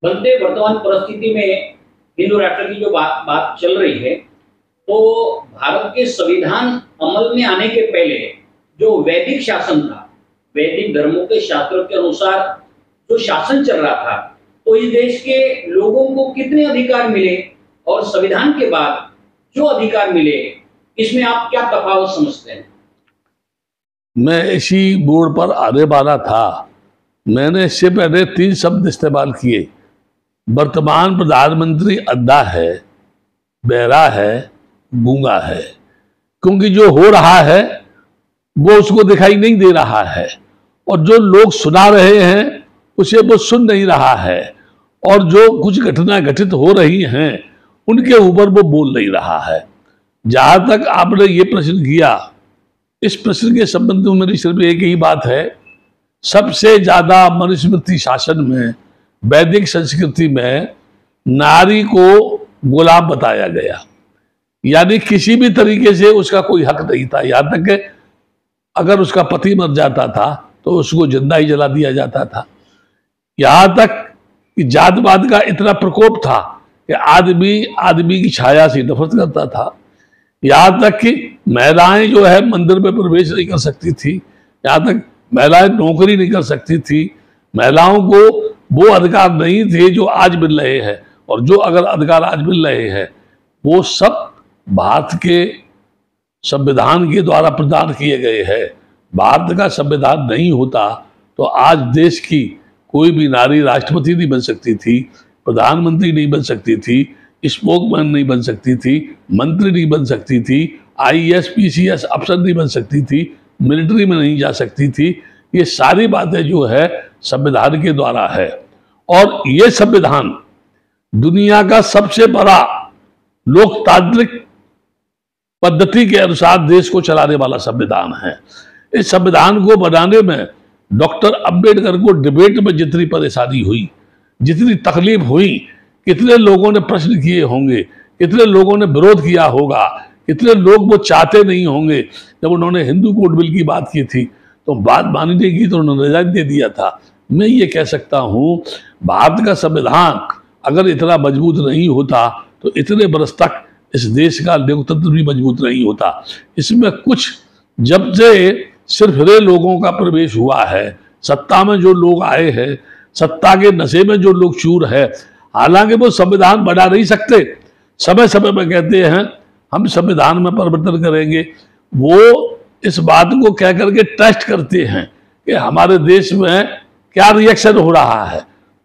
बनते वर्तमान परिस्थिति में हिंदू राष्ट्र की जो बात बात चल रही है, तो भारत के संविधान अमल में आने के पहले जो वैदिक शासन था, वैदिक धर्मों के शास्त्रों के अनुसार जो शासन चल रहा था, तो इस देश के लोगों को कितने अधिकार मिले और संविधान के बाद जो अधिकार मिले, इसमें आप क्या तफावत समझते हैं? मैं इसी बोर्ड पर आने वाला था। मैंने इससे पहले 3 शब्द इस्तेमाल किए। वर्तमान प्रधानमंत्री अंधा है, बहरा है, गूंगा है, क्योंकि जो हो रहा है वो उसको दिखाई नहीं दे रहा है, और जो लोग सुना रहे हैं उसे वो सुन नहीं रहा है, और जो कुछ घटना घटित हो रही हैं उनके ऊपर वो बोल नहीं रहा है। जहां तक आपने ये प्रश्न किया, इस प्रश्न के संबंध में मेरी सिर्फ एक ही बात है। सबसे ज्यादा मनुस्मृति शासन में, वैदिक संस्कृति में नारी को गुलाम बताया गया, यानी किसी भी तरीके से उसका कोई हक नहीं था। यहां तक कि अगर उसका पति मर जाता था तो उसको जिंदा ही जला दिया जाता था। यहां तक कि जातवाद का इतना प्रकोप था कि आदमी आदमी की छाया से नफरत करता था। यहां तक कि महिलाएं जो है मंदिर में प्रवेश नहीं कर सकती थी, यहां तक महिलाएं नौकरी नहीं कर सकती थी। महिलाओं को वो अधिकार नहीं थे जो आज मिल रहे हैं, और जो अगर अधिकार आज मिल रहे हैं वो सब भारत के संविधान के द्वारा प्रदान किए गए हैं। भारत का संविधान नहीं होता तो आज देश की कोई भी नारी राष्ट्रपति नहीं बन सकती थी, प्रधानमंत्री नहीं बन सकती थी, स्पोकमैन नहीं बन सकती थी, मंत्री नहीं बन सकती थी, आईएएस पीसीएस अफसर नहीं बन सकती थी, मिलिट्री में नहीं जा सकती थी। ये सारी बातें जो है संविधान के द्वारा है, और ये संविधान दुनिया का सबसे बड़ा लोकतांत्रिक पद्धति के अनुसार देश को चलाने वाला संविधान है। इस संविधान को बनाने में डॉक्टर अंबेडकर को डिबेट में जितनी परेशानी हुई, जितनी तकलीफ हुई, कितने लोगों ने प्रश्न किए होंगे, कितने लोगों ने विरोध किया होगा, कितने लोग वो चाहते नहीं होंगे। जब उन्होंने हिंदू कोड बिल की बात की थी तो बात मानने की तो उन्होंने रिजाइन दे दिया था। मैं ये कह सकता हूँ, भारत का संविधान अगर इतना मजबूत नहीं होता तो इतने बरस तक इस देश का लोकतंत्र भी मजबूत नहीं होता। इसमें कुछ जब से सिर्फ रे लोगों का प्रवेश हुआ है, सत्ता में जो लोग आए हैं, सत्ता के नशे में जो लोग चूर है, हालांकि वो संविधान बना नहीं सकते। समय समय में कहते हैं हम संविधान में परिवर्तन करेंगे, वो इस बात को कह करके टेस्ट करते हैं कि हमारे देश में क्या रिएक्शन हो रहा है,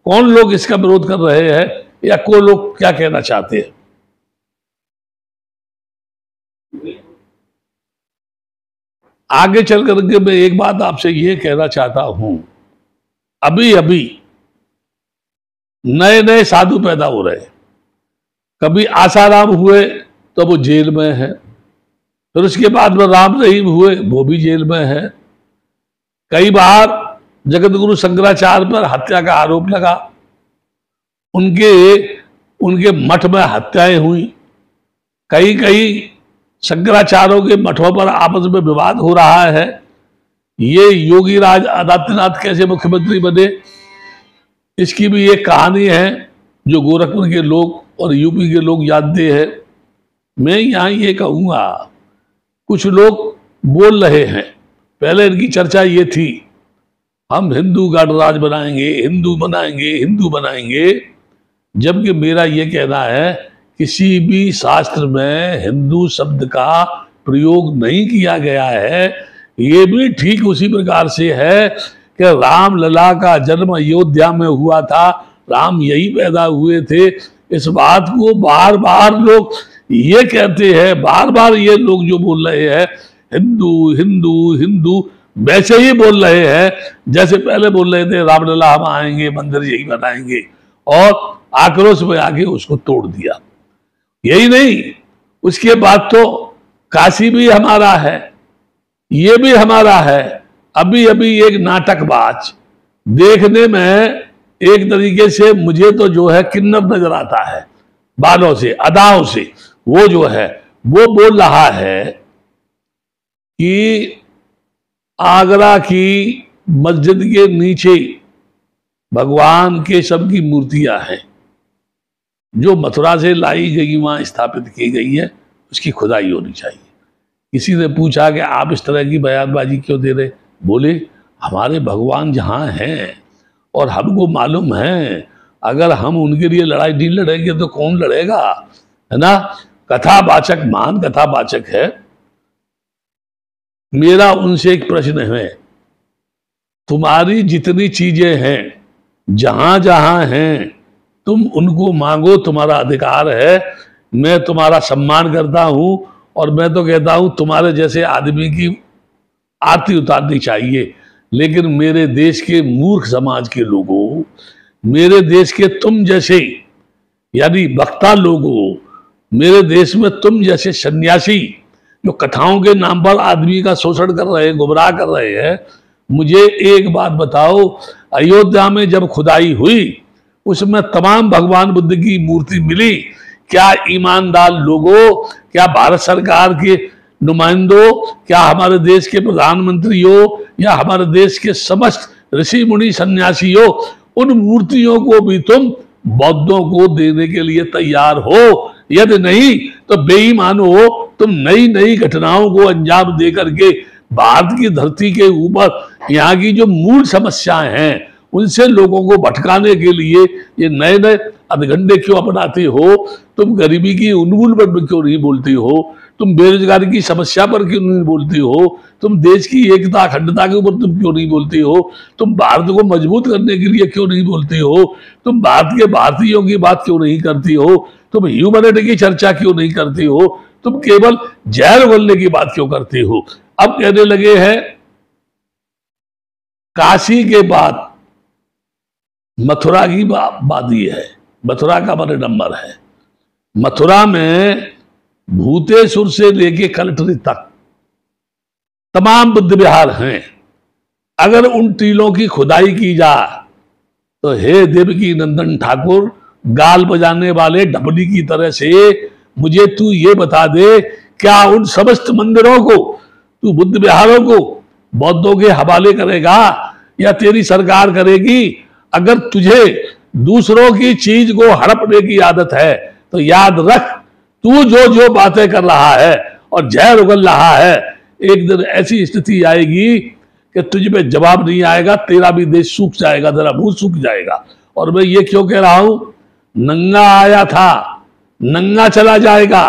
कौन लोग इसका विरोध कर रहे हैं, या कौन लोग क्या कहना चाहते हैं। आगे चल करके मैं एक बात आपसे ये कहना चाहता हूं, अभी अभी नए नए साधु पैदा हो रहे हैं। कभी आसाराम हुए तो वो जेल में है, फिर उसके बाद में राम रहीम हुए, वो भी जेल में है। कई बार जगत गुरु शंकराचार्य पर हत्या का आरोप लगा, उनके मठ में हत्याएं हुई। कई कई शंकराचार्यों के मठों पर आपस में विवाद हो रहा है। ये योगी राज आदित्यनाथ कैसे मुख्यमंत्री बने, इसकी भी एक कहानी है जो गोरखपुर के लोग और यूपी के लोग जानते हैं। मैं यहाँ ये कहूँगा, कुछ लोग बोल रहे हैं, पहले इनकी चर्चा ये थी हम हिंदू गणराज बनाएंगे, हिंदू बनाएंगे, हिंदू बनाएंगे, जबकि मेरा ये कहना है किसी भी शास्त्र में हिंदू शब्द का प्रयोग नहीं किया गया है। ये भी ठीक उसी प्रकार से है कि राम लला का जन्म अयोध्या में हुआ था, राम यही पैदा हुए थे। इस बात को बार बार लोग ये कहते हैं, बार बार ये लोग जो बोल रहे हैं हिंदू हिंदू हिंदू, वैसे ही बोल रहे हैं जैसे पहले बोल रहे थे रामलला हम आएंगे, मंदिर यही बनाएंगे, और आक्रोश में आके उसको तोड़ दिया। यही नहीं, उसके बाद तो काशी भी हमारा है, ये भी हमारा है। अभी अभी एक नाटकबाज देखने में एक तरीके से मुझे तो जो है किन्नर नजर आता है, बालों से अदाओं से, वो जो है वो बोल रहा है कि आगरा की मस्जिद के नीचे भगवान केशव की मूर्तियां हैं जो मथुरा से लाई गई, वहां स्थापित की गई है, उसकी खुदाई होनी चाहिए। किसी ने पूछा कि आप इस तरह की बयानबाजी क्यों दे रहे? बोले हमारे भगवान जहाँ हैं और हमको मालूम है अगर हम उनके लिए लड़ाई नहीं लड़ेंगे तो कौन लड़ेगा, है ना। कथावाचक, महान कथावाचक है। मेरा उनसे एक प्रश्न है, तुम्हारी जितनी चीजें हैं जहां जहां हैं तुम उनको मांगो, तुम्हारा अधिकार है, मैं तुम्हारा सम्मान करता हूं और मैं तो कहता हूं तुम्हारे जैसे आदमी की आरती उतारनी चाहिए। लेकिन मेरे देश के मूर्ख समाज के लोगों, मेरे देश के तुम जैसे यानी वक्ता लोगों, मेरे देश में तुम जैसे सन्यासी जो कथाओं के नाम पर आदमी का शोषण कर रहे हैं, गुमराह कर रहे हैं, मुझे एक बात बताओ, अयोध्या में जब खुदाई हुई उसमें तमाम भगवान बुद्ध की मूर्ति मिली, क्या ईमानदार लोगों, क्या भारत सरकार के नुमाइंदों, क्या हमारे देश के प्रधानमंत्रियों या हमारे देश के समस्त ऋषि मुनि सन्यासियों, उन मूर्तियों को भी तुम बौद्धों को देने के लिए तैयार हो? यदि नहीं तो बेईमान हो, तुम नई नई घटनाओं को अंजाम दे करके भारत की धरती के ऊपर यहाँ की जो मूल समस्याएं हैं उनसे लोगों को भटकाने के लिए ये नए नए अधगंडे क्यों अपनाते हो? तुम गरीबी की उन्मूलन पर क्यों नहीं बोलती हो? तुम बेरोजगारी की समस्या पर क्यों नहीं बोलती हो? तुम देश की एकता अखंडता के ऊपर तुम क्यों नहीं बोलती हो? तुम भारत को मजबूत करने के लिए क्यों नहीं बोलती हो? तुम भारत के भारतीयों की बात क्यों नहीं करती हो? तुम ह्यूमैनिटी की चर्चा क्यों नहीं करती हो? तुम केवल जहर उगलने की बात क्यों करती हो? अब कहने लगे हैं काशी के बाद मथुरा की बादी है, मथुरा का बड़े नंबर है। मथुरा में भूतेश्वर से लेके कलटरी तक तमाम बुद्ध विहार हैं। अगर उन टीलों की खुदाई की जाए तो हे देवकी नंदन ठाकुर, गाल बजाने वाले ढपली की तरह से मुझे तू ये बता दे, क्या उन समस्त मंदिरों को, तू बुद्ध विहारों को बौद्धों के हवाले करेगा या तेरी सरकार करेगी? अगर तुझे दूसरों की चीज को हड़पने की आदत है तो याद रख, तू जो जो बातें कर रहा है और जहर उगल रहा है, एक दिन ऐसी स्थिति आएगी कि तुझ पे जवाब नहीं आएगा, तेरा भी देश सूख जाएगा, तेरा मुंह सूख जाएगा। और मैं ये क्यों कह रहा हूं? नंगा आया था, नंगा चला जाएगा।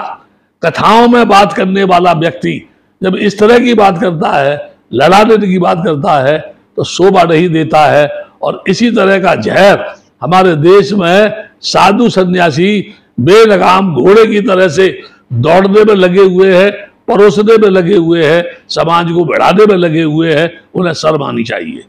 कथाओं में बात करने वाला व्यक्ति जब इस तरह की बात करता है, लड़ाने की बात करता है, तो शोभा नहीं देता है। और इसी तरह का जहर हमारे देश में साधु सन्यासी बेलगाम घोड़े की तरह से दौड़ने में लगे हुए हैं, परोसने में लगे हुए हैं, समाज को बढ़ाने में लगे हुए हैं, उन्हें शर्म आनी चाहिए।